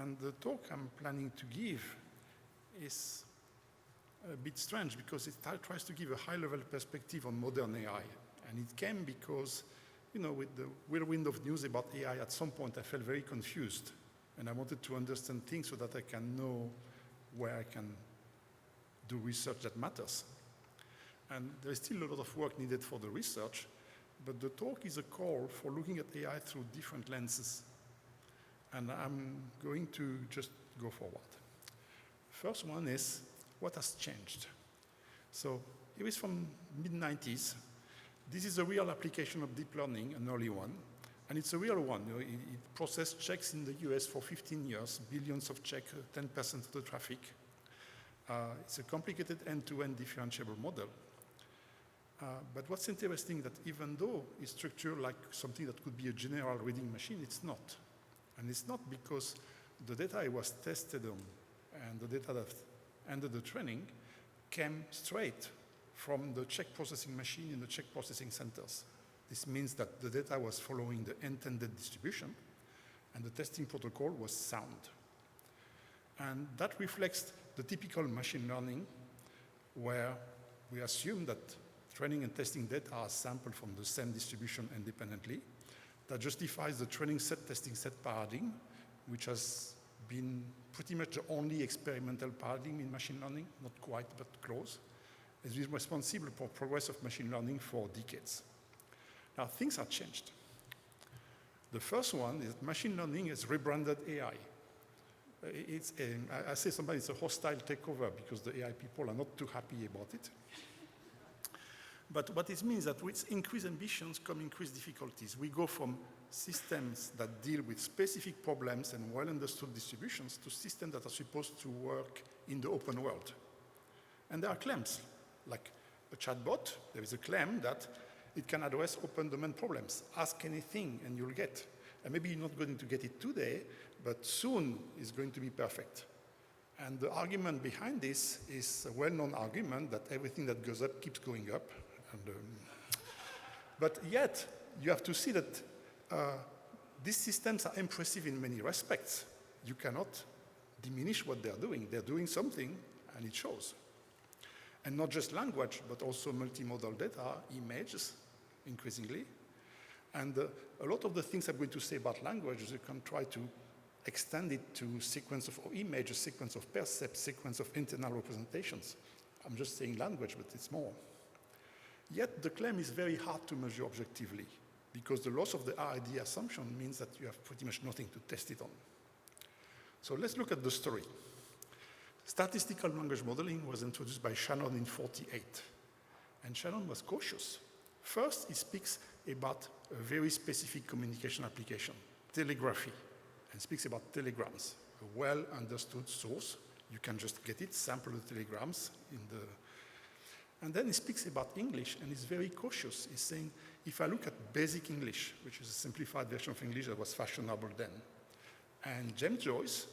And the talk I'm planning to give is a bit strange because it tries to give a high-level perspective on modern AI. And it came because, with the whirlwind of news about AI, at some point I felt very confused. And I wanted to understand things so that I can know where I can do research that matters. And there is still a lot of work needed for the research, but the talk is a call for looking at AI through different lenses. And I'm going to just go forward. First one is, what has changed? So here is from mid-90s. This is a real application of deep learning, an early one. And it's a real one. It processed checks in the US for 15 years, billions of checks, 10% of the traffic. It's a complicated end-to-end differentiable model. But what's interesting that even though it's structured like something that could be a general reading machine, it's not. And it's not because the data it was tested on and the data that ended the training came straight from the check processing machine in the check processing centers. This means that the data was following the intended distribution and the testing protocol was sound. And that reflects the typical machine learning where we assume that training and testing data are sampled from the same distribution independently. That justifies the training set, testing set paradigm, which has been pretty much the only experimental paradigm in machine learning, not quite, but close. It's been responsible for progress of machine learning for decades. Now, things have changed. The first one is that machine learning has rebranded AI. I say sometimes it's a hostile takeover because the AI people are not too happy about it. But what it means is that with increased ambitions come increased difficulties. We go from systems that deal with specific problems and well-understood distributions to systems that are supposed to work in the open world. And there are claims, like a chatbot. There is a claim that it can address open domain problems. Ask anything and you'll get. And maybe you're not going to get it today, but soon it's going to be perfect. And the argument behind this is a well-known argument that everything that goes up keeps going up. But yet, you have to see that these systems are impressive in many respects. You cannot diminish what they're doing. They're doing something, and it shows. And not just language, but also multimodal data, images, increasingly. And a lot of the things I'm going to say about language, you can try to extend it to sequence of images, sequence of percept, sequence of internal representations. I'm just saying language, but it's more. Yet the claim is very hard to measure objectively because the loss of the RID assumption means that you have pretty much nothing to test it on. So let's look at the story. Statistical language modeling was introduced by Shannon in '48. And Shannon was cautious. First, he speaks about a very specific communication application, telegraphy, and speaks about telegrams, a well-understood source. You can just get it, sample the telegrams in the... And then he speaks about English, and he's very cautious. He's saying, if I look at basic English, which is a simplified version of English that was fashionable then, and James Joyce,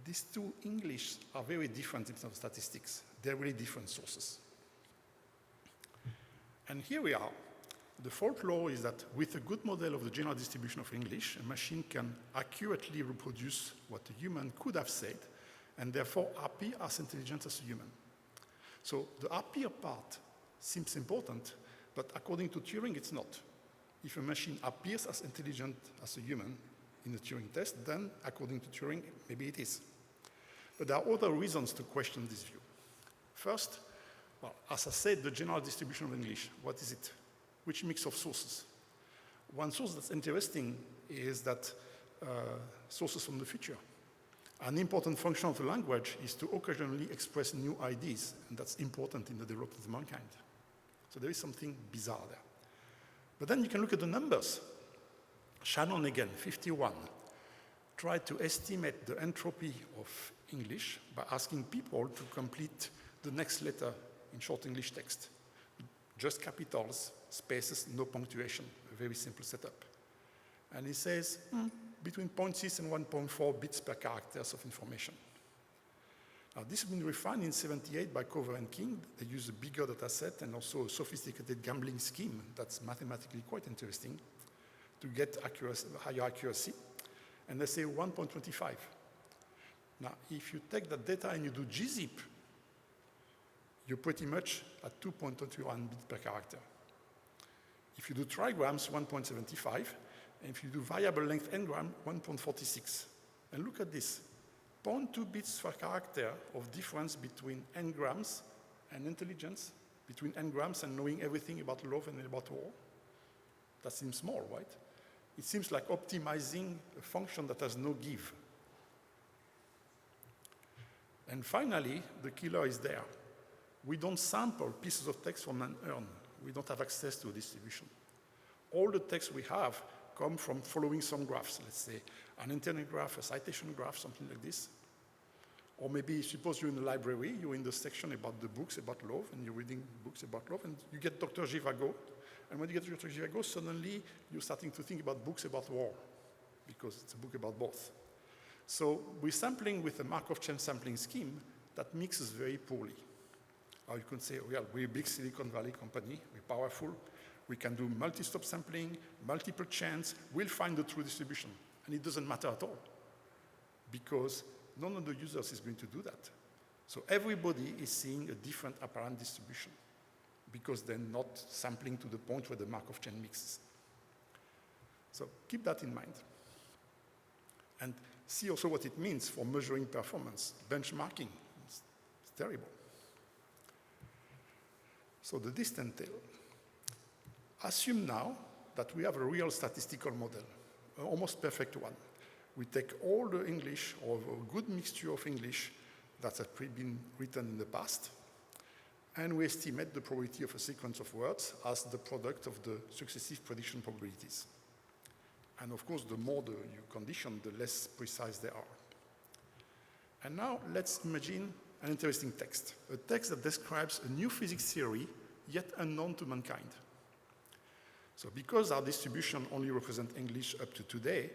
these two English are very different in terms of statistics. They're really different sources. And here we are. The default law is that with a good model of the general distribution of English, a machine can accurately reproduce what a human could have said, and therefore appear as intelligent as a human. So the appear part seems important, but according to Turing, it's not. If a machine appears as intelligent as a human in the Turing test, then according to Turing, maybe it is. But there are other reasons to question this view. First, well, as I said, the general distribution of English, what is it? Which mix of sources? One source that's interesting is that sources from the future. An important function of the language is to occasionally express new ideas, and that's important in the development of mankind. So there is something bizarre there. But then you can look at the numbers. Shannon again, 51, tried to estimate the entropy of English by asking people to complete the next letter in short English text. Just capitals, spaces, no punctuation, a very simple setup. And he says, between 0.6 and 1.4 bits per characters of information. Now, this has been refined in '78 by Cover and King. They use a bigger data set and also a sophisticated gambling scheme that's mathematically quite interesting to get higher accuracy. And they say 1.25. Now, if you take that data and you do gzip, you're pretty much at 2.21 bits per character. If you do trigrams, 1.75, and if you do variable length n-gram, 1.46. And look at this, 0.2 bits per character of difference between n-grams and intelligence, between n-grams and knowing everything about love and about war. That seems small, right? It seems like optimizing a function that has no give. And finally, the killer is there. We don't sample pieces of text from an urn. We don't have access to a distribution. All the text we have come from following some graphs, let's say an internet graph, a citation graph, something like this. Or maybe suppose you're in a library, you're in the section about the books about love, and you're reading books about love, and you get Dr. Zhivago. And when you get Dr. Zhivago, suddenly you're starting to think about books about war, because it's a book about both. So we're sampling with a Markov chain sampling scheme that mixes very poorly. Or you can say, well, we're a big Silicon Valley company, we're powerful, we can do multi-stop sampling, multiple chains, we'll find the true distribution. And it doesn't matter at all, because none of the users is going to do that. So everybody is seeing a different apparent distribution, because they're not sampling to the point where the Markov chain mixes. So keep that in mind. And see also what it means for measuring performance. Benchmarking, it's terrible. So the distant tail. Assume now that we have a real statistical model, an almost perfect one. We take all the English, or a good mixture of English that has been written in the past, and we estimate the probability of a sequence of words as the product of the successive prediction probabilities. And of course, the more you condition, the less precise they are. And now let's imagine an interesting text, a text that describes a new physics theory yet unknown to mankind. So because our distribution only represents English up to today,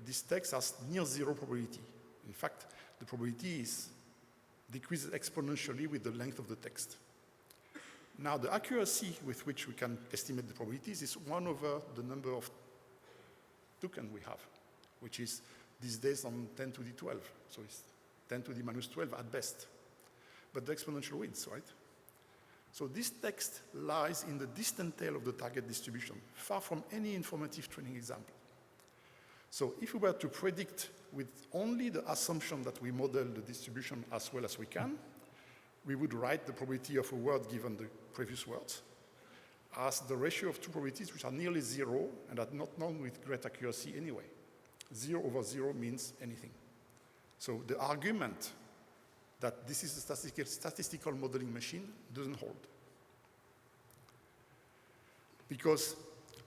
this text has near zero probability. In fact, the probability decreases exponentially with the length of the text. Now, the accuracy with which we can estimate the probabilities is 1 over the number of tokens we have, which is these days on 10 to the 12. So it's 10 to the minus 12 at best. But the exponential wins, right? So this text lies in the distant tail of the target distribution, far from any informative training example. So if we were to predict with only the assumption that we model the distribution as well as we can, we would write the probability of a word given the previous words as the ratio of two probabilities which are nearly zero and are not known with great accuracy anyway. 0 over 0 means anything. So the argument that this is a statistical modeling machine doesn't hold. Because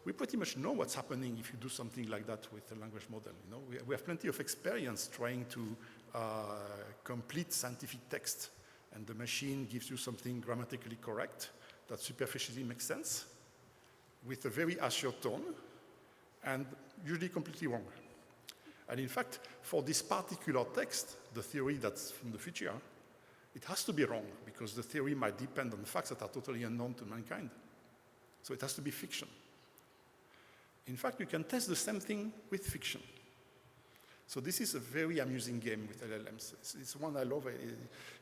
we pretty much know what's happening if you do something like that with a language model. You know, we have plenty of experience trying to complete scientific text, and the machine gives you something grammatically correct that superficially makes sense, with a very assured tone, and usually completely wrong. And in fact, for this particular text, the theory that's from the future, it has to be wrong, because the theory might depend on facts that are totally unknown to mankind. So it has to be fiction. In fact, you can test the same thing with fiction. So this is a very amusing game with LLMs. It's one I love.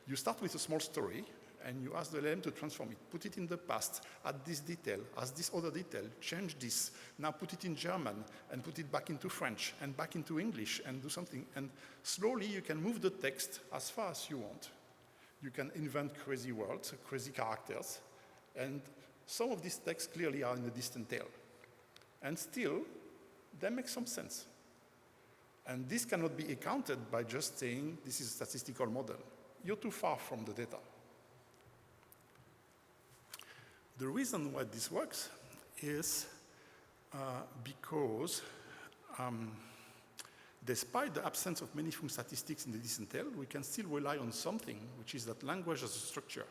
You start with a small story, and you ask the LLM to transform it. Put it in the past, add this detail, add this other detail, change this. Now put it in German, and put it back into French, and back into English, and do something. And slowly, you can move the text as far as you want. You can invent crazy words, crazy characters. And some of these texts clearly are in the distant tail. And still, they make some sense. And this cannot be accounted by just saying this is a statistical model. You're too far from the data. The reason why this works is because despite the absence of meaningful statistics in the distant tail, we can still rely on something, which is that language as a structure,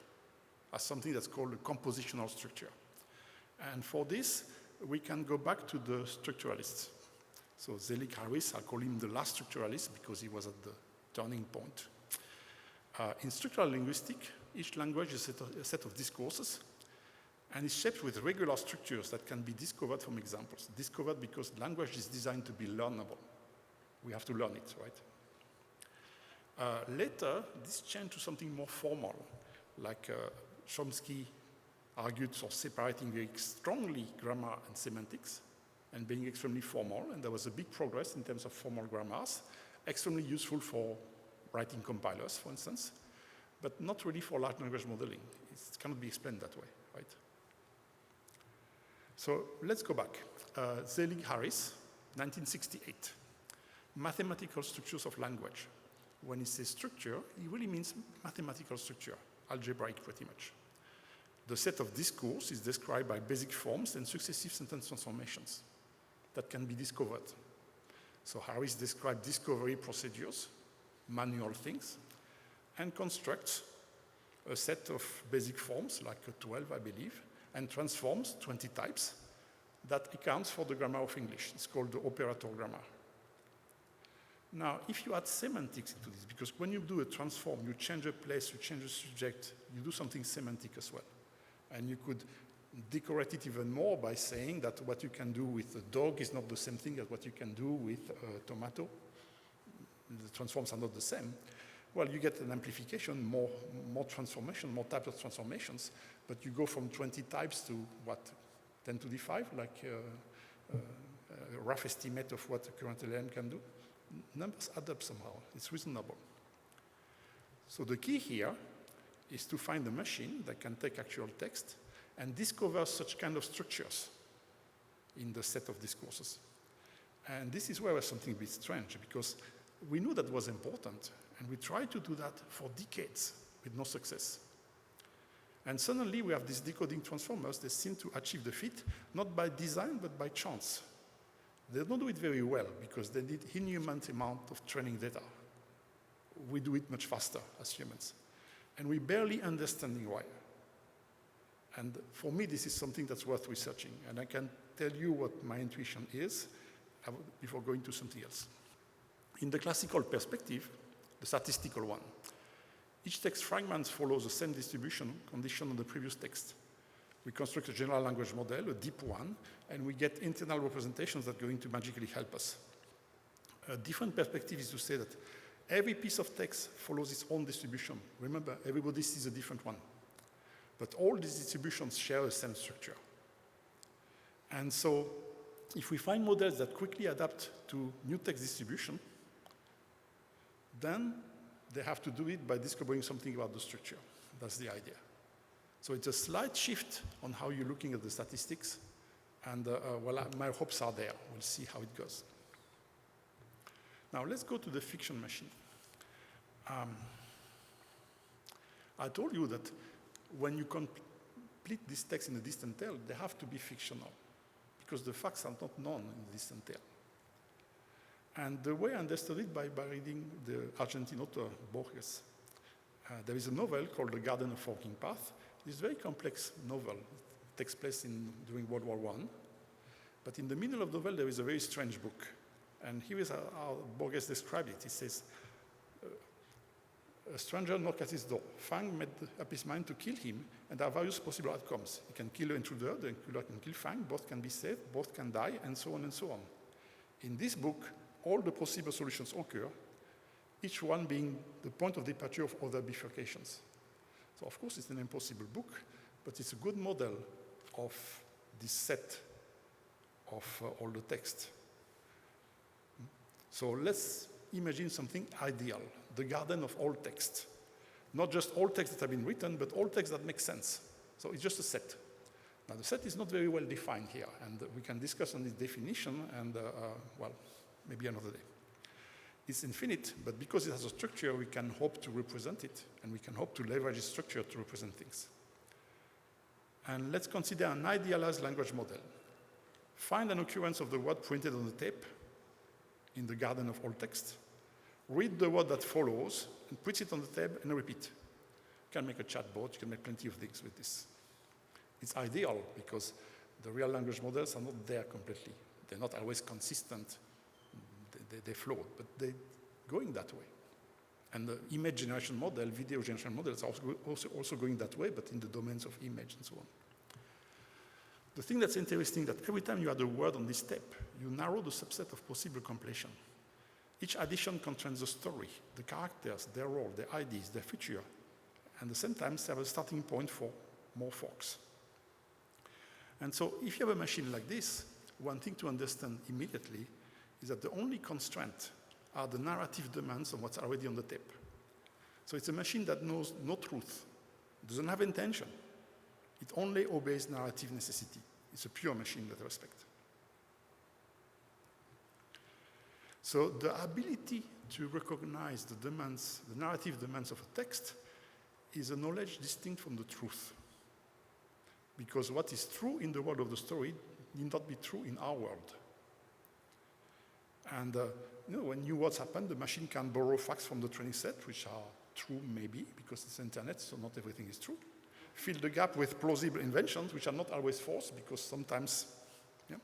as something that's called a compositional structure. And for this, we can go back to the structuralists. So Zelig Harris, I call him the last structuralist because he was at the turning point. In structural linguistics, each language is a set of discourses, and it's shaped with regular structures that can be discovered from examples. Discovered because language is designed to be learnable. We have to learn it, right? Later, this changed to something more formal, like Chomsky argued for separating very strongly grammar and semantics and being extremely formal, and there was a big progress in terms of formal grammars, extremely useful for writing compilers, for instance, but not really for large language modeling. It cannot be explained that way, right? So let's go back. Zelig-Harris, 1968. Mathematical structures of language. When he says structure, he really means mathematical structure, algebraic pretty much. The set of discourse is described by basic forms and successive sentence transformations that can be discovered. So Harris described discovery procedures, manual things, and constructs a set of basic forms, like 12, I believe, and transforms 20 types that accounts for the grammar of English. It's called the operator grammar. Now, if you add semantics into this, because when you do a transform, you change a place, you change a subject, you do something semantic as well. And you could decorate it even more by saying that what you can do with a dog is not the same thing as what you can do with a tomato. The transforms are not the same. Well, you get an amplification, more transformation, more types of transformations, but you go from 20 types to, what, 10 to the 5, like a rough estimate of what the current LLM can do. Numbers add up somehow. It's reasonable. So the key here is to find a machine that can take actual text and discover such kind of structures in the set of discourses. And this is where something a bit strange, because we knew that was important, and we tried to do that for decades with no success. And suddenly we have these decoding transformers that seem to achieve the feat, not by design, but by chance. They don't do it very well, because they need inhuman amount of training data. We do it much faster as humans. And we barely understanding why. And for me, this is something that's worth researching. And I can tell you what my intuition is before going to something else. In the classical perspective, the statistical one, each text fragment follows the same distribution condition on the previous text. We construct a general language model, a deep one, and we get internal representations that are going to magically help us. A different perspective is to say that every piece of text follows its own distribution. Remember, everybody sees a different one. But all these distributions share the same structure. And so, if we find models that quickly adapt to new text distribution, then they have to do it by discovering something about the structure. That's the idea. So it's a slight shift on how you're looking at the statistics. And well, my hopes are there. We'll see how it goes. Now, let's go to the fiction machine. I told you that when you complete this text in a distant tale, they have to be fictional, because the facts are not known in the distant tale. And the way I understood it by reading the Argentine author Borges, there is a novel called The Garden of Walking Path. It's a very complex novel. It takes place during World War I. But in the middle of the novel, there is a very strange book. And here is how Borges described it. He says, a stranger knocked at his door. Fang made up his mind to kill him, and there are various possible outcomes. He can kill the intruder can kill Fang, both can be saved, both can die, and so on and so on. In this book, all the possible solutions occur, each one being the point of departure of other bifurcations. So of course it's an impossible book, but it's a good model of this set of all the text. So let's imagine something ideal, the garden of all text. Not just all texts that have been written, but all texts that make sense. So it's just a set. Now the set is not very well defined here, and we can discuss on its definition, and well, maybe another day. It's infinite, but because it has a structure, we can hope to represent it, and we can hope to leverage its structure to represent things. And let's consider an idealized language model. Find an occurrence of the word printed on the tape in the garden of all text. Read the word that follows, and put it on the tape, and repeat. You can make a chatbot, you can make plenty of things with this. It's ideal, because the real language models are not there completely. They're not always consistent. They float, but they're going that way. And the image generation model, video generation models are also going that way, but in the domains of image and so on. The thing that's interesting is that every time you add a word on this step, you narrow the subset of possible completion. Each addition contains the story, the characters, their role, their IDs, their future, and at the same time have a starting point for more forks. And so if you have a machine like this, one thing to understand immediately is that the only constraint are the narrative demands of what's already on the tape. So it's a machine that knows no truth, doesn't have intention. It only obeys narrative necessity. It's a pure machine in that respect. So the ability to recognize the demands, the narrative demands of a text is a knowledge distinct from the truth. Because what is true in the world of the story need not be true in our world. And when new words happen, the machine can borrow facts from the training set, which are true maybe, because it's internet, so not everything is true. Fill the gap with plausible inventions, which are not always false, because sometimes, yeah.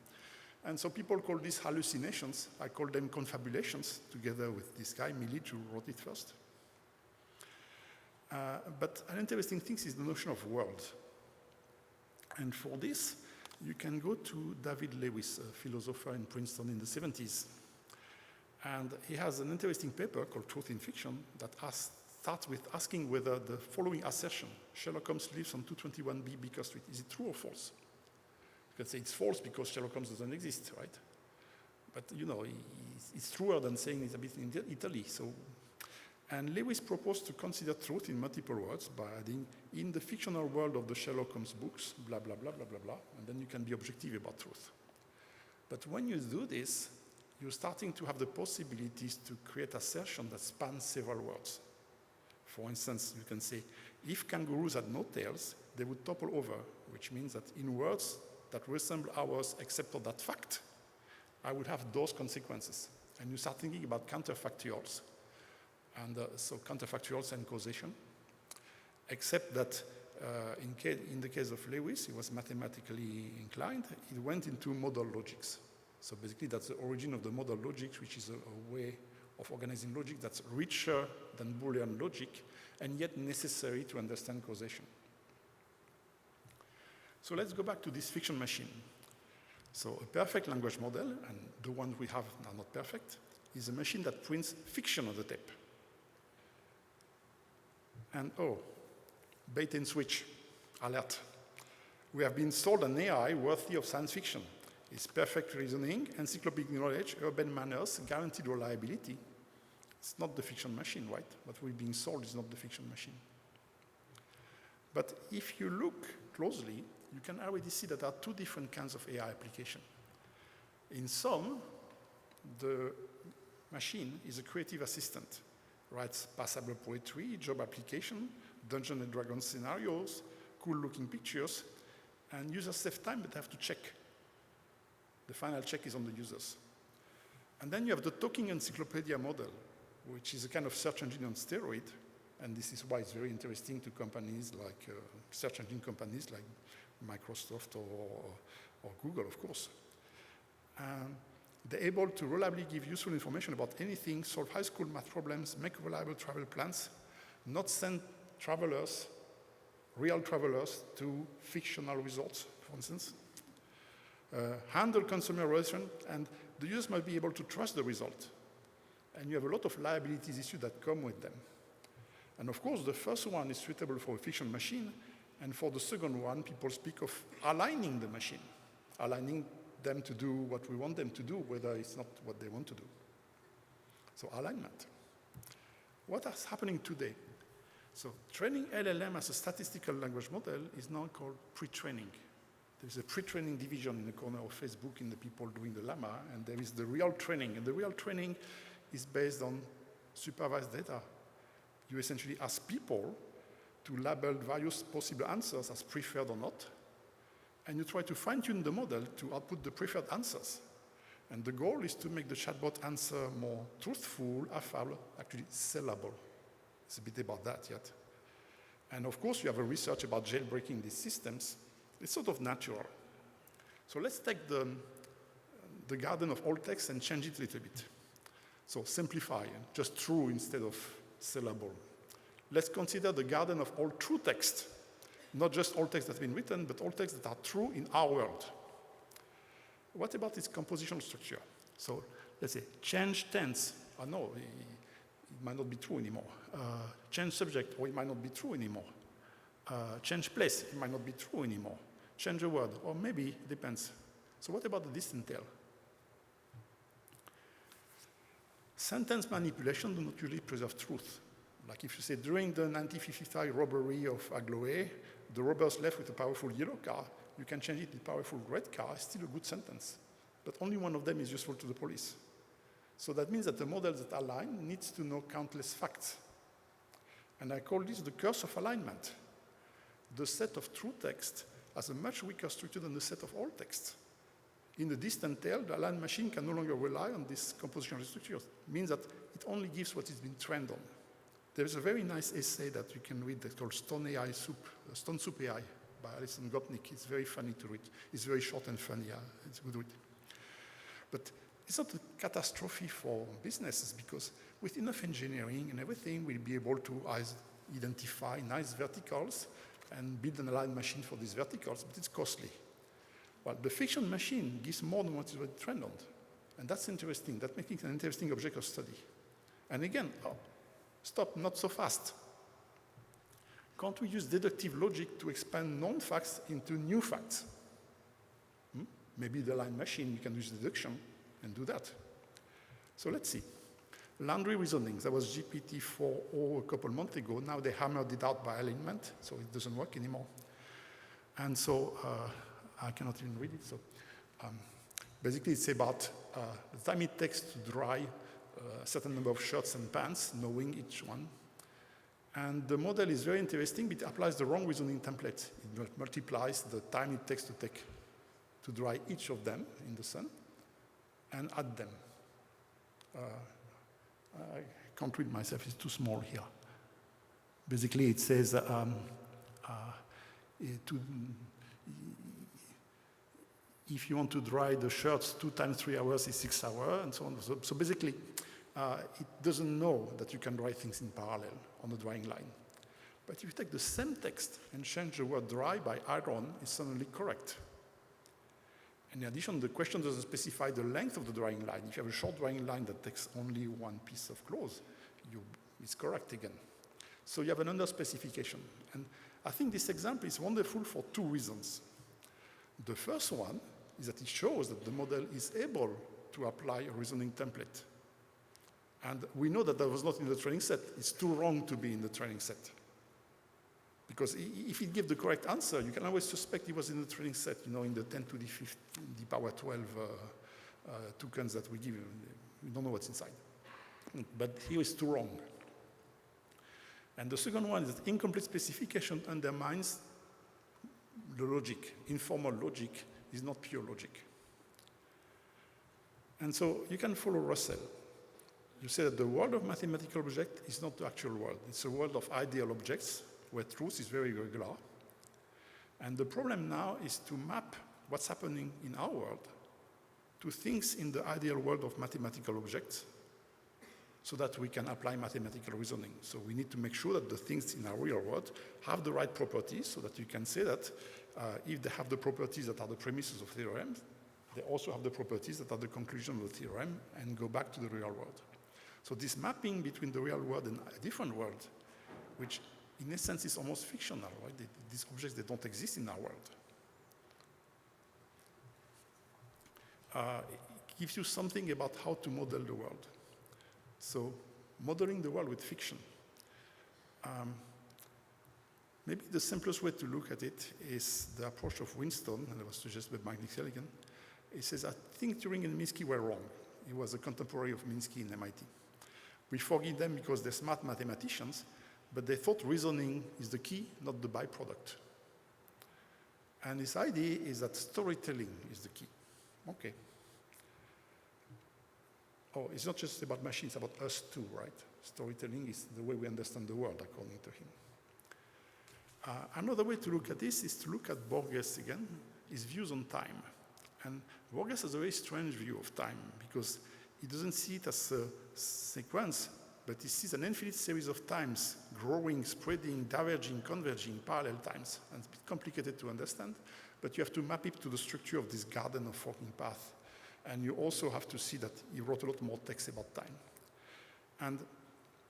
And so people call these hallucinations. I call them confabulations, together with this guy, Milich, who wrote it first. But an interesting thing is the notion of world. And for this, you can go to David Lewis, a philosopher in Princeton in the 70s. And he has an interesting paper called Truth in Fiction that starts with asking whether the following assertion, Sherlock Holmes lives on 221B Baker Street, is it true or false? You can say it's false because Sherlock Holmes doesn't exist, right? But it's truer than saying it's a bit in Italy. And Lewis proposed to consider truth in multiple words by adding, in the fictional world of the Sherlock Holmes books, blah, blah, blah, blah, blah, blah, and then you can be objective about truth. But when you do this, you're starting to have the possibilities to create assertions that span several words. For instance, you can say, if kangaroos had no tails, they would topple over, which means that in words that resemble ours except for that fact, I would have those consequences. And you start thinking about counterfactuals. And so counterfactuals and causation, except that in the case of Lewis, he was mathematically inclined. He went into modal logics. So basically, that's the origin of the modal logics, which is a way of organizing logic that's richer than Boolean logic, and yet necessary to understand causation. So let's go back to this fiction machine. So a perfect language model, and the ones we have are not perfect, is a machine that prints fiction on the tape. And bait and switch, alert. We have been sold an AI worthy of science fiction. It's perfect reasoning, encyclopedic knowledge, urban manners, guaranteed reliability. It's not the fiction machine, right? What we're being sold is not the fiction machine. But if you look closely, you can already see that there are two different kinds of AI application. In some, the machine is a creative assistant, writes passable poetry, job application, Dungeons and Dragons scenarios, cool-looking pictures, and users save time but have to check. The final check is on the users. And then you have the talking encyclopedia model, which is a kind of search engine on steroid, and this is why it's very interesting to companies like, search engine companies like Microsoft or Google, of course. They're able to reliably give useful information about anything, solve high school math problems, make reliable travel plans, not send travelers, real travelers, to fictional resorts, for instance. Handle consumer relations, and the users must be able to trust the result. And you have a lot of liabilities issues that come with them. And of course, the first one is suitable for a fiction machine, and for the second one, people speak of aligning the machine, aligning them to do what we want them to do, whether it's not what they want to do. So alignment. What is happening today? So training LLM as a statistical language model is now called pre-training. There's a pre-training division in the corner of Facebook in the people doing the llama, and there is the real training. And the real training is based on supervised data. You essentially ask people to label various possible answers as preferred or not, and you try to fine-tune the model to output the preferred answers. And the goal is to make the chatbot answer more truthful, affable, actually sellable. It's a bit about that yet. And of course, you have a research about jailbreaking these systems. It's sort of natural. So let's take the garden of all text and change it a little bit. So simplify, just true instead of sellable. Let's consider the garden of all true text, not just all text that's been written, but all texts that are true in our world. What about its compositional structure? So let's say change tense no, it might not be true anymore. Change subject, or it might not be true anymore. Change place, it might not be true anymore. Change a word, or maybe, it depends. So what about the distant tail? Sentence manipulation do not usually preserve truth. Like if you say, during the 1955 robbery of Agloé, the robbers left with a powerful yellow car, you can change it to a powerful red car, it's still a good sentence. But only one of them is useful to the police. So that means that the model that aligns needs to know countless facts. And I call this the curse of alignment. The set of true text has a much weaker structure than the set of all text. In the distant tail, the aligned machine can no longer rely on this compositional structure. It means that it only gives what it's been trained on. There's a very nice essay that you can read that's called Stone Soup AI by Alison Gopnik. It's very funny to read. It's very short and funny. It's a good read. But it's not a catastrophe for businesses because with enough engineering and everything, we'll be able to identify nice verticals and build an aligned machine for these verticals, but it's costly. Well, the fiction machine gives more than what is already trained on. And that's interesting. That makes it an interesting object of study. And again, stop, not so fast. Can't we use deductive logic to expand known facts into new facts? Maybe the aligned machine, you can use deduction and do that. So let's see. Laundry reasoning, that was GPT-4o a couple months ago. Now they hammered it out by alignment, so it doesn't work anymore. And so I cannot even read it. So basically it's about the time it takes to dry a certain number of shirts and pants, knowing each one. And the model is very interesting, but it applies the wrong reasoning template. It multiplies the time it takes to dry each of them in the sun and add them. I can't read myself, it's too small here. Basically, it says if you want to dry the shirts 2 times 3 hours is 6 hours, and so on. So basically, it doesn't know that you can dry things in parallel on the drying line. But if you take the same text and change the word dry by iron, it's suddenly correct. In addition, the question doesn't specify the length of the drying line. If you have a short drying line that takes only one piece of clothes, it's correct again. So you have an under-specification. And I think this example is wonderful for 2 reasons. The first one is that it shows that the model is able to apply a reasoning template. And we know that was not in the training set. It's too wrong to be in the training set. Because if it gives the correct answer, you can always suspect it was in the training set, in the 10 to the power 12 tokens that we give you. We don't know what's inside. But here it's too wrong. And the second one is that incomplete specification undermines the logic. Informal logic is not pure logic. And so you can follow Russell. You say that the world of mathematical objects is not the actual world. It's a world of ideal objects where truth is very regular. And the problem now is to map what's happening in our world to things in the ideal world of mathematical objects so that we can apply mathematical reasoning. So we need to make sure that the things in our real world have the right properties so that you can say that if they have the properties that are the premises of theorems, they also have the properties that are the conclusion of the theorem and go back to the real world. So this mapping between the real world and a different world, which in a sense is almost fictional, right? These objects, they don't exist in our world. It gives you something about how to model the world. So modeling the world with fiction. Maybe the simplest way to look at it is the approach of Winston, and it was suggested by Mike Nixieligan. He says, I think Turing and Minsky were wrong. He was a contemporary of Minsky in MIT. We forgive them because they're smart mathematicians, but they thought reasoning is the key, not the byproduct. And his idea is that storytelling is the key. Okay. Oh, it's not just about machines, it's about us too, right? Storytelling is the way we understand the world, according to him. Another way to look at this is to look at Borges again, his views on time. And Borges has a very strange view of time because he doesn't see it as a sequence, but he sees an infinite series of times, growing, spreading, diverging, converging, parallel times. And it's a bit complicated to understand, but you have to map it to the structure of this garden of forking path. And you also have to see that he wrote a lot more text about time. And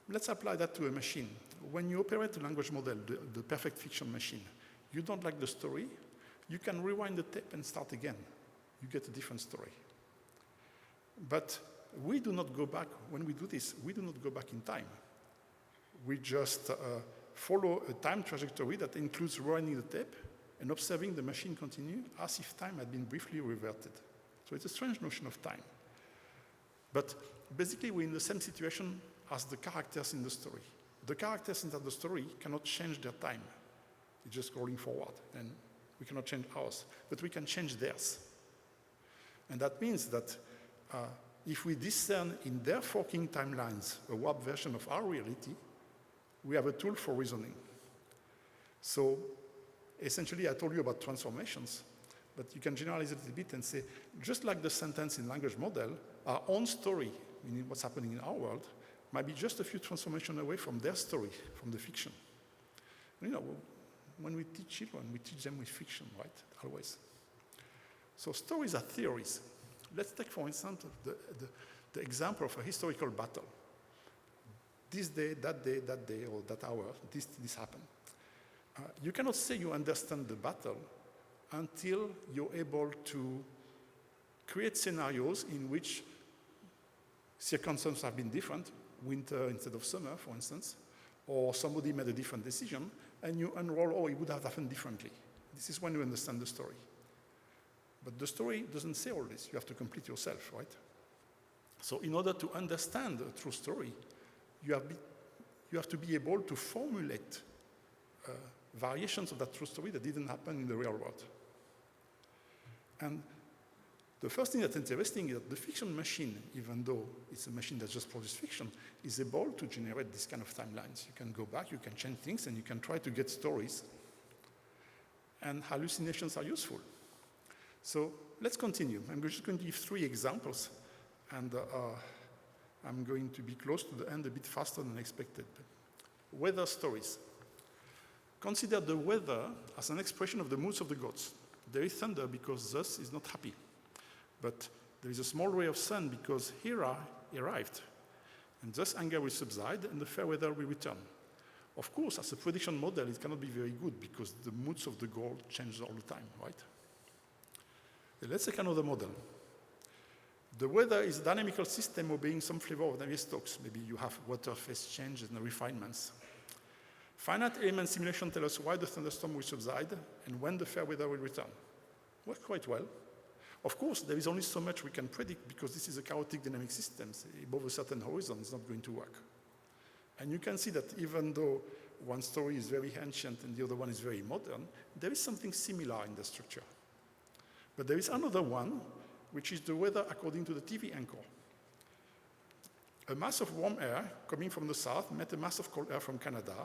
let's apply that to a machine. When you operate a language model, the perfect fiction machine, you don't like the story, you can rewind the tape and start again. You get a different story. But we do not go back, when we do this, we do not go back in time. We just follow a time trajectory that includes rewinding the tape and observing the machine continue as if time had been briefly reverted. So it's a strange notion of time. But basically, we're in the same situation as the characters in the story. The characters in the story cannot change their time. It's just scrolling forward, and we cannot change ours, but we can change theirs. And that means that if we discern in their forking timelines a warped version of our reality, we have a tool for reasoning. So essentially, I told you about transformations, but you can generalize it a bit and say, just like the sentence in language model, our own story, meaning what's happening in our world, might be just a few transformations away from their story, from the fiction. You know, when we teach children, we teach them with fiction, right? Always. So stories are theories. Let's take, for instance, the example of a historical battle. This day, or that hour, this happened. You cannot say you understand the battle until you're able to create scenarios in which circumstances have been different, winter instead of summer, for instance, or somebody made a different decision, and you unroll, oh, it would have happened differently. This is when you understand the story. But the story doesn't say all this. You have to complete yourself, right? So in order to understand a true story, you have to be able to formulate variations of that true story that didn't happen in the real world. And the first thing that's interesting is that the fiction machine, even though it's a machine that just produces fiction, is able to generate this kind of timelines. You can go back, you can change things, and you can try to get stories. And hallucinations are useful. So let's continue. I'm just going to give 3 examples, and I'm going to be close to the end a bit faster than expected. Weather stories. Consider the weather as an expression of the moods of the gods. There is thunder because Zeus is not happy. But there is a small ray of sun because Hera arrived. And thus anger will subside and the fair weather will return. Of course, as a prediction model, it cannot be very good because the moods of the god change all the time, right? Let's take another model. The weather is a dynamical system obeying some flavor of Navier-Stokes. Maybe you have water phase changes and refinements. Finite element simulation tell us why the thunderstorm will subside and when the fair weather will return. Works quite well. Of course, there is only so much we can predict because this is a chaotic dynamic system. Above a certain horizon, it's not going to work. And you can see that even though one story is very ancient and the other one is very modern, there is something similar in the structure. But there is another one, which is the weather according to the TV anchor. A mass of warm air coming from the south met a mass of cold air from Canada.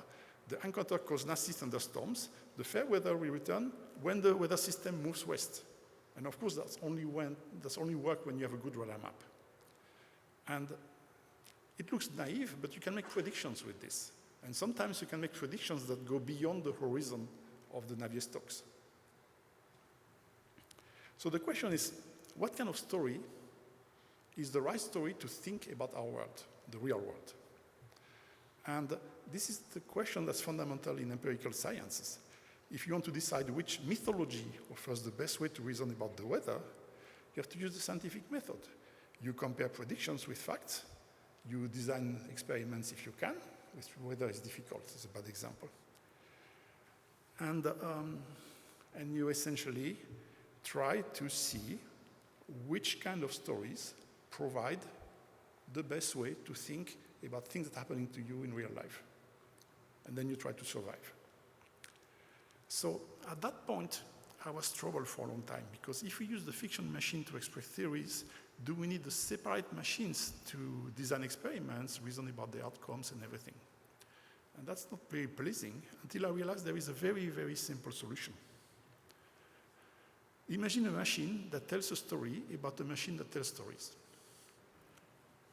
The encounter caused nasty thunderstorms. The fair weather will return when the weather system moves west. And of course, that's only work when you have a good radar map. And it looks naive, but you can make predictions with this. And sometimes you can make predictions that go beyond the horizon of the Navier-Stokes. So the question is, what kind of story is the right story to think about our world, the real world? And this is the question that's fundamental in empirical sciences. If you want to decide which mythology offers the best way to reason about the weather, you have to use the scientific method. You compare predictions with facts. You design experiments if you can. With weather is difficult, it's a bad example. And you essentially try to see which kind of stories provide the best way to think about things that are happening to you in real life. And then you try to survive. So at that point, I was troubled for a long time, because if we use the fiction machine to express theories, do we need the separate machines to design experiments, reason about the outcomes and everything? And that's not very pleasing until I realized there is a very, very simple solution. Imagine a machine that tells a story about a machine that tells stories.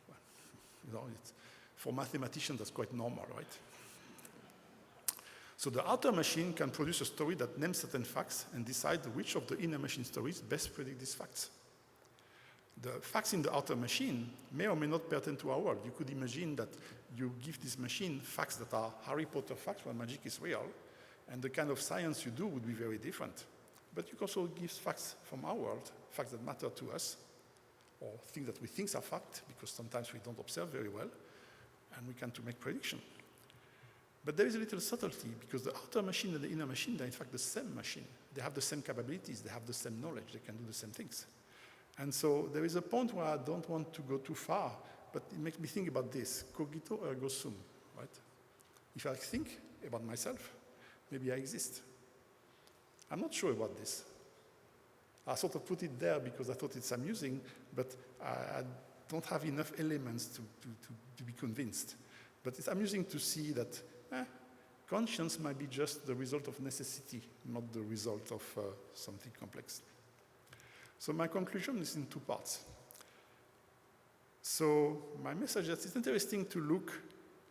Well, you know, for mathematicians, that's quite normal, right? So the outer machine can produce a story that names certain facts and decide which of the inner machine stories best predict these facts. The facts in the outer machine may or may not pertain to our world. You could imagine that you give this machine facts that are Harry Potter facts where magic is real, and the kind of science you do would be very different. But you can also give facts from our world, facts that matter to us, or things that we think are fact, because sometimes we don't observe very well, and we can to make prediction. But there is a little subtlety, because the outer machine and the inner machine, they're in fact the same machine. They have the same capabilities, they have the same knowledge, they can do the same things. And so there is a point where I don't want to go too far, but it makes me think about this, cogito ergo sum, right? If I think about myself, maybe I exist. I'm not sure about this. I sort of put it there because I thought it's amusing, but I don't have enough elements to be convinced. But it's amusing to see that conscience might be just the result of necessity, not the result of something complex. So my conclusion is in two parts. So my message is it's interesting to look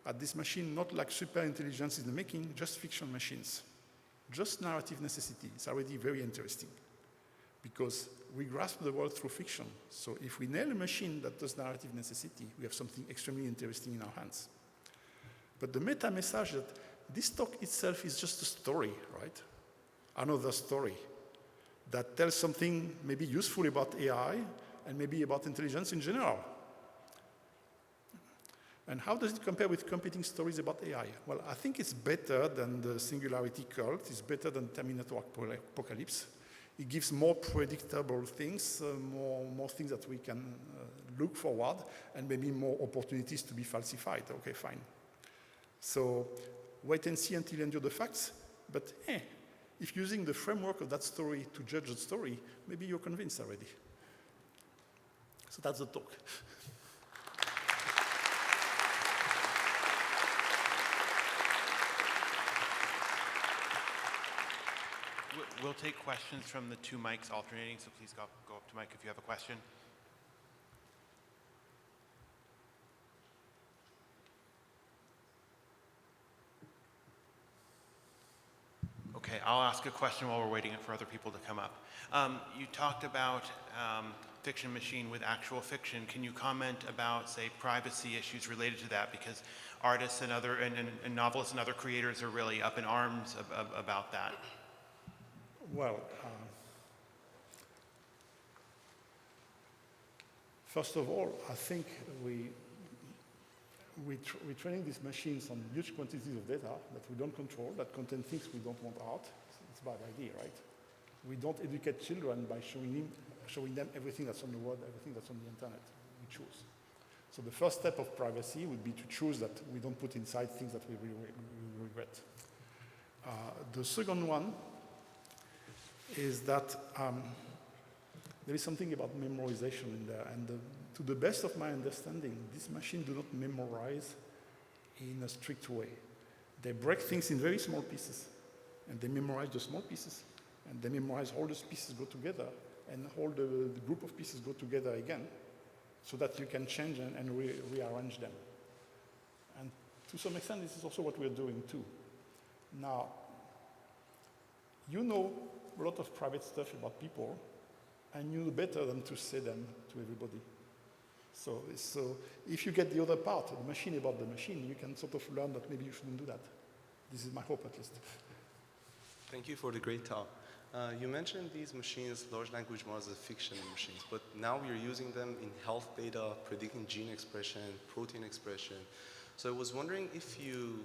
at this machine not like super intelligence in the making, just fiction machines. Just narrative necessity. It's already very interesting because we grasp the world through fiction. So if we nail a machine that does narrative necessity, we have something extremely interesting in our hands. But the meta message that this talk itself is just a story, right? Another story that tells something maybe useful about AI and maybe about intelligence in general. And how does it compare with competing stories about AI? Well, I think it's better than the Singularity Cult. It's better than Terminator Apocalypse. It gives more predictable things, more things that we can look forward, and maybe more opportunities to be falsified. Okay, fine. So wait and see until you endure the facts. But if using the framework of that story to judge the story, maybe you're convinced already. So that's the talk. We'll take questions from the two mics alternating, so please go up to mic if you have a question. Okay, I'll ask a question while we're waiting for other people to come up. You talked about fiction machine with actual fiction. Can you comment about, say, privacy issues related to that? Because artists and novelists and other creators are really up in arms about that. Well, first of all, I think we're training these machines on huge quantities of data that we don't control, that contain things we don't want out. It's a bad idea, right? We don't educate children by showing them everything that's on the web, everything that's on the internet. We choose. So the first step of privacy would be to choose that we don't put inside things that we regret. The second one is that there is something about memorization in there, and to the best of my understanding, these machines do not memorize in a strict way. They break things in very small pieces, and they memorize the small pieces, and they memorize all those pieces go together, and all the group of pieces go together again, so that you can change and rearrange them. And to some extent, this is also what we're doing too. Now, you know a lot of private stuff about people, and you know better than to say them to everybody. So if you get the other part, the machine about the machine, you can sort of learn that maybe you shouldn't do that. This is my hope, at least. Thank you for the great talk. You mentioned these machines, large language models, as fiction machines, but now we are using them in health data, predicting gene expression, protein expression. So I was wondering if you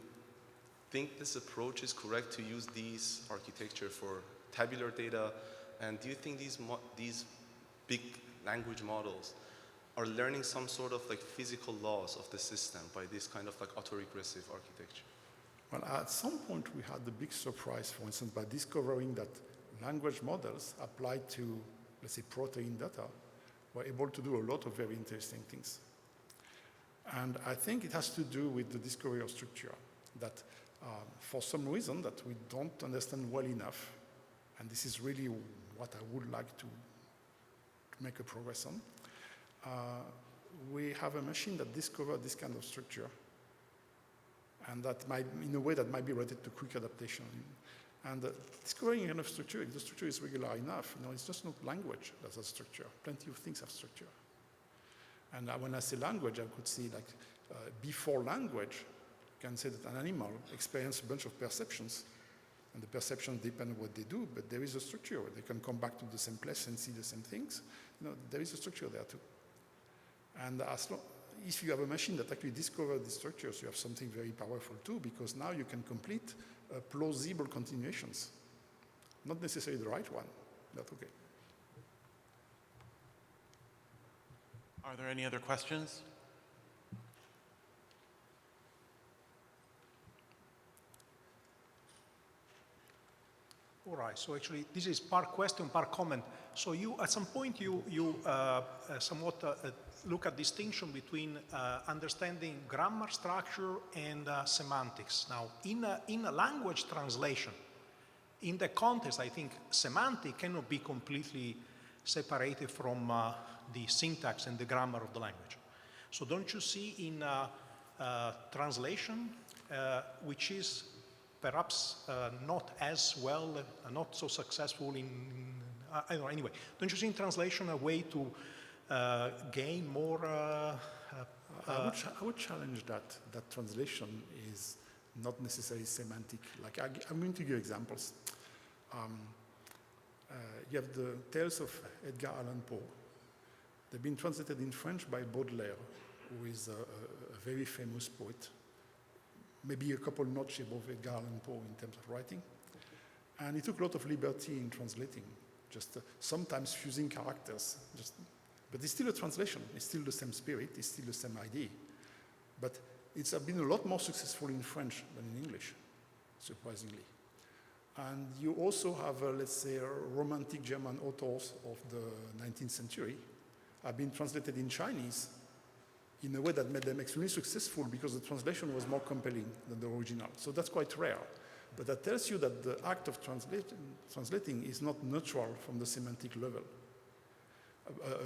think this approach is correct to use these architecture for tabular data, and do you think these big language models are learning some sort of like physical laws of the system by this kind of like autoregressive architecture? Well, at some point we had the big surprise, for instance, by discovering that language models applied to, let's say, protein data were able to do a lot of very interesting things. And I think it has to do with the discovery of structure, that for some reason that we don't understand well enough, and this is really what I would like to make a progress on, we have a machine that discovered this kind of structure, and that might, in a way that might be related to quick adaptation. And discovering a kind of structure, if the structure is regular enough, it's just not language that has structure. Plenty of things have structure. And when I say language, I could see like before language, you can say that an animal experiences a bunch of perceptions. And the perceptions depend on what they do, but there is a structure. They can come back to the same place and see the same things. There is a structure there too. And if you have a machine that actually discovers these structures, you have something very powerful too, because now you can complete plausible continuations. Not necessarily the right one, but okay. Are there any other questions? All right, so actually this is part question, part comment. So you, at some point, you somewhat look at distinction between understanding grammar structure and semantics. Now, in a language translation, in the context, I think semantic cannot be completely separated from the syntax and the grammar of the language. So don't you see in translation, which is perhaps not as well, not so successful in, I don't know, anyway. Don't you see in translation a way to gain more? I would challenge that translation is not necessarily semantic. Like I'm going to give you examples. You have the Tales of Edgar Allan Poe. They've been translated in French by Baudelaire, who is a very famous poet. Maybe a couple notches above Edgar Allan Poe in terms of writing. And he took a lot of liberty in translating, just sometimes fusing characters. But it's still a translation. It's still the same spirit. It's still the same idea. But it's been a lot more successful in French than in English, surprisingly. And you also have, let's say, romantic German authors of the 19th century have been translated in Chinese in a way that made them extremely successful because the translation was more compelling than the original. So that's quite rare. But that tells you that the act of translating is not neutral from the semantic level.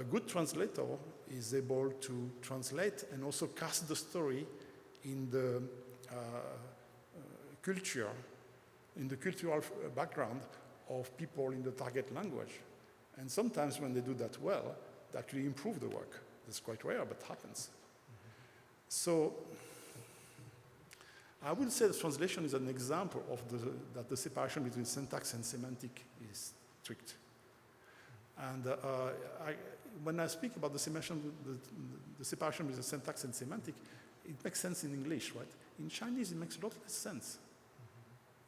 A good translator is able to translate and also cast the story in the culture, in the cultural background of people in the target language. And sometimes when they do that well, they actually improve the work. That's quite rare, but happens. So I would say that translation is an example of that the separation between syntax and semantic is strict. And when I speak about the separation between syntax and semantic, it makes sense in English, right? In Chinese, it makes a lot less sense,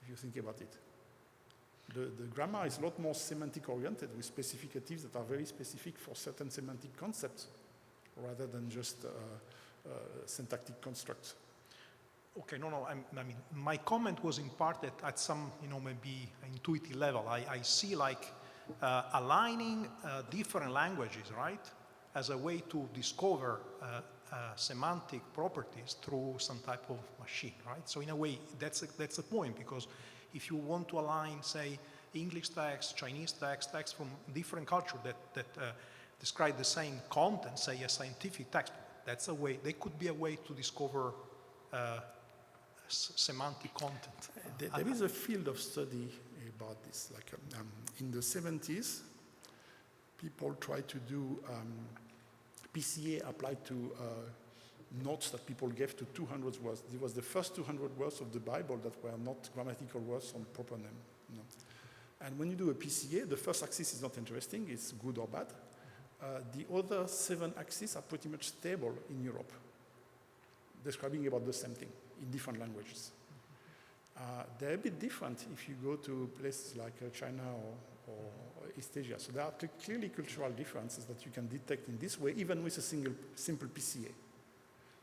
if you think about it. The grammar is a lot more semantic-oriented with specificatives that are very specific for certain semantic concepts, rather than just syntactic constructs. Okay, no, I mean, my comment was in part that at some, maybe intuitive level, I see like aligning different languages, right, as a way to discover semantic properties through some type of machine, right? So in a way, that's a point, because if you want to align, say, English text, Chinese text from different culture that describe the same content, say a scientific text, that's a way. There could be a way to discover semantic content. There is a field of study about this. Like in the 70s, people tried to do PCA applied to notes that people gave to 200 words. It was the first 200 words of the Bible that were not grammatical words on proper name. And when you do a PCA, the first axis is not interesting, it's good or bad. The other 7 axes are pretty much stable in Europe, describing about the same thing in different languages. They're a bit different if you go to places like China or East Asia. So there are clearly cultural differences that you can detect in this way, even with a simple PCA.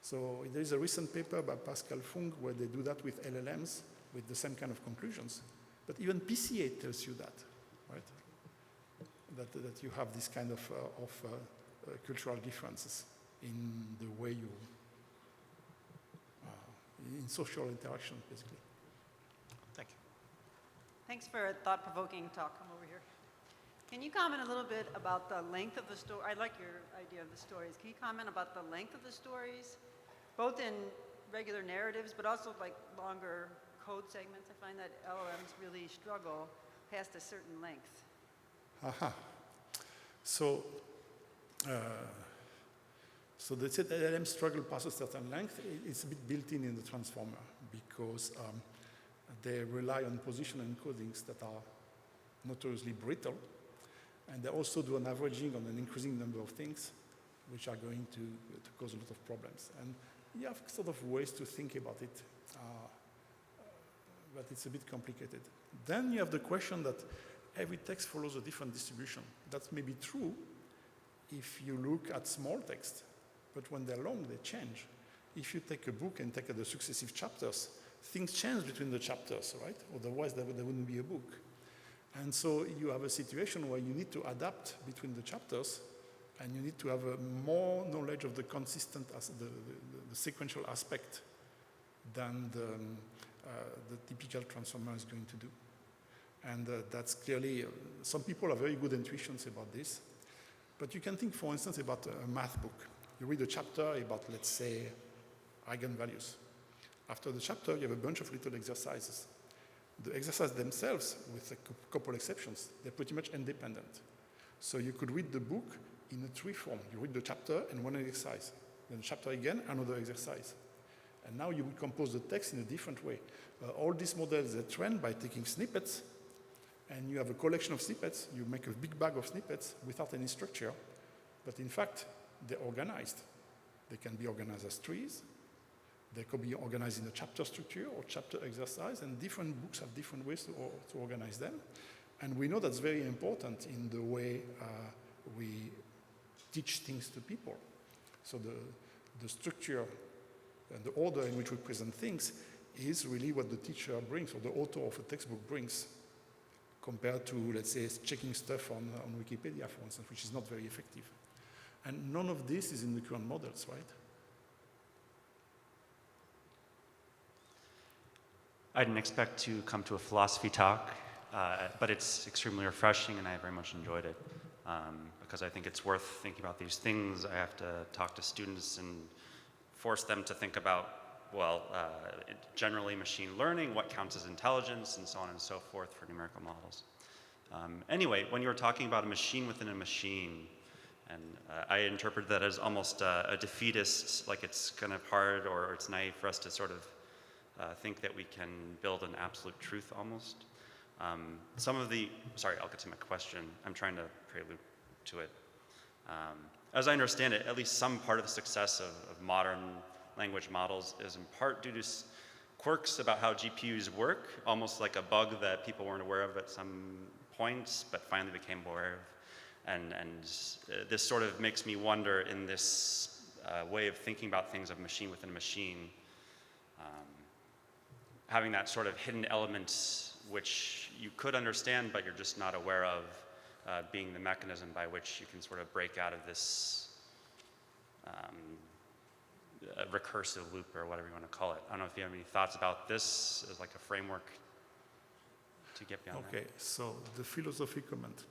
So there is a recent paper by Pascal Fung where they do that with LLMs with the same kind of conclusions. But even PCA tells you that, right? That you have this kind of cultural differences in the way you, in social interaction, basically. Thank you. Thanks for a thought-provoking talk. Come over here. Can you comment a little bit about the length of the story? I like your idea of the stories. Can you comment about the length of the stories, both in regular narratives, but also like longer code segments? I find that LLMs really struggle past a certain length. Aha. So So the LLM struggle past a certain length, it's a bit built in the transformer because they rely on position encodings that are notoriously brittle, and they also do an averaging on an increasing number of things, which are going to cause a lot of problems. And you have sort of ways to think about it, but it's a bit complicated. Then you have the question that every text follows a different distribution. That may be true if you look at small text, but when they're long, they change. If you take a book and take the successive chapters, things change between the chapters, right? Otherwise, there wouldn't be a book. And so you have a situation where you need to adapt between the chapters, and you need to have more knowledge of the consistent, the sequential aspect than the typical transformer is going to do. And that's clearly, some people have very good intuitions about this. But you can think, for instance, about a math book. You read a chapter about, let's say, eigenvalues. After the chapter, you have a bunch of little exercises. The exercises themselves, with a couple exceptions, they're pretty much independent. So you could read the book in a tree form. You read the chapter and one exercise. Then chapter again, another exercise. And now you would compose the text in a different way. All these models are trained by taking snippets, and you have a collection of snippets. You make a big bag of snippets without any structure, but in fact, they're organized. They can be organized as trees. They could be organized in a chapter structure or chapter exercise, and different books have different ways to organize them. And we know that's very important in the way we teach things to people. So the structure and the order in which we present things is really what the teacher brings, or the author of a textbook brings, compared to, let's say, checking stuff on Wikipedia, for instance, which is not very effective. And none of this is in the current models, right? I didn't expect to come to a philosophy talk, but it's extremely refreshing, and I very much enjoyed it. Because I think it's worth thinking about these things. I have to talk to students and force them to think about, well, generally machine learning, what counts as intelligence, and so on and so forth for numerical models. Anyway, when you were talking about a machine within a machine, and I interpreted that as almost a defeatist, like it's kind of hard or it's naive for us to sort of think that we can build an absolute truth almost. Sorry, I'll get to my question. I'm trying to prelude to it. As I understand it, at least some part of the success of modern language models is in part due to quirks about how GPUs work, almost like a bug that people weren't aware of at some points, but finally became aware of. And this sort of makes me wonder, in this way of thinking about things of machine within a machine, having that sort of hidden element which you could understand but you're just not aware of, being the mechanism by which you can sort of break out of this recursive loop, or whatever you want to call it. I don't know if you have any thoughts about this as like a framework to get beyond that. Okay, so the philosophy comment.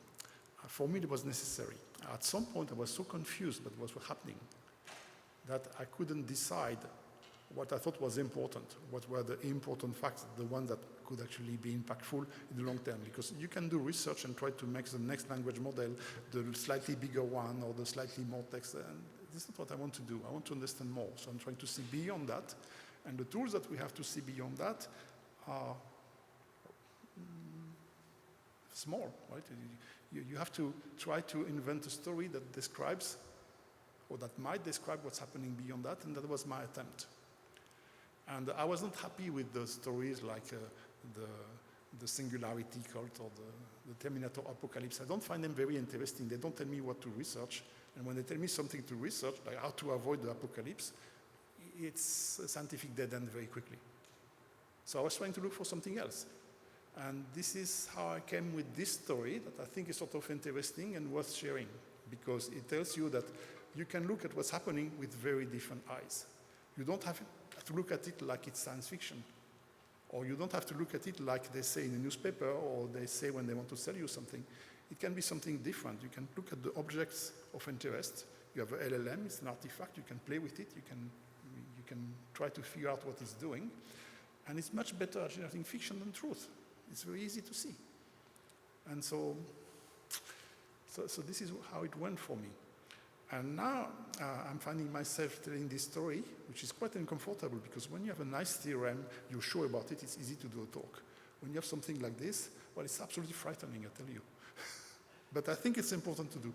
For me, it was necessary. At some point, I was so confused about what was happening that I couldn't decide what I thought was important, what were the important facts, the ones that could actually be impactful in the long term. Because you can do research and try to make the next language model the slightly bigger one or the slightly more text. And this is not what I want to do. I want to understand more. So I'm trying to see beyond that. And the tools that we have to see beyond that are small, right? You have to try to invent a story that describes, or that might describe what's happening beyond that, and that was my attempt. And I was not happy with the stories like the singularity cult or the Terminator apocalypse. I don't find them very interesting. They don't tell me what to research. And when they tell me something to research, like how to avoid the apocalypse, it's a scientific dead end very quickly. So I was trying to look for something else. And this is how I came with this story that I think is sort of interesting and worth sharing, because it tells you that you can look at what's happening with very different eyes. You don't have to look at it like it's science fiction, or you don't have to look at it like they say in a newspaper or they say when they want to sell you something. It can be something different. You can look at the objects of interest. You have an LLM, it's an artifact, you can play with it, you can try to figure out what it's doing, and it's much better at generating fiction than truth. It's very easy to see. And so this is how it went for me. And now I'm finding myself telling this story, which is quite uncomfortable because when you have a nice theorem, you're sure about it, it's easy to do a talk. When you have something like this, well, it's absolutely frightening, I tell you. But I think it's important to do.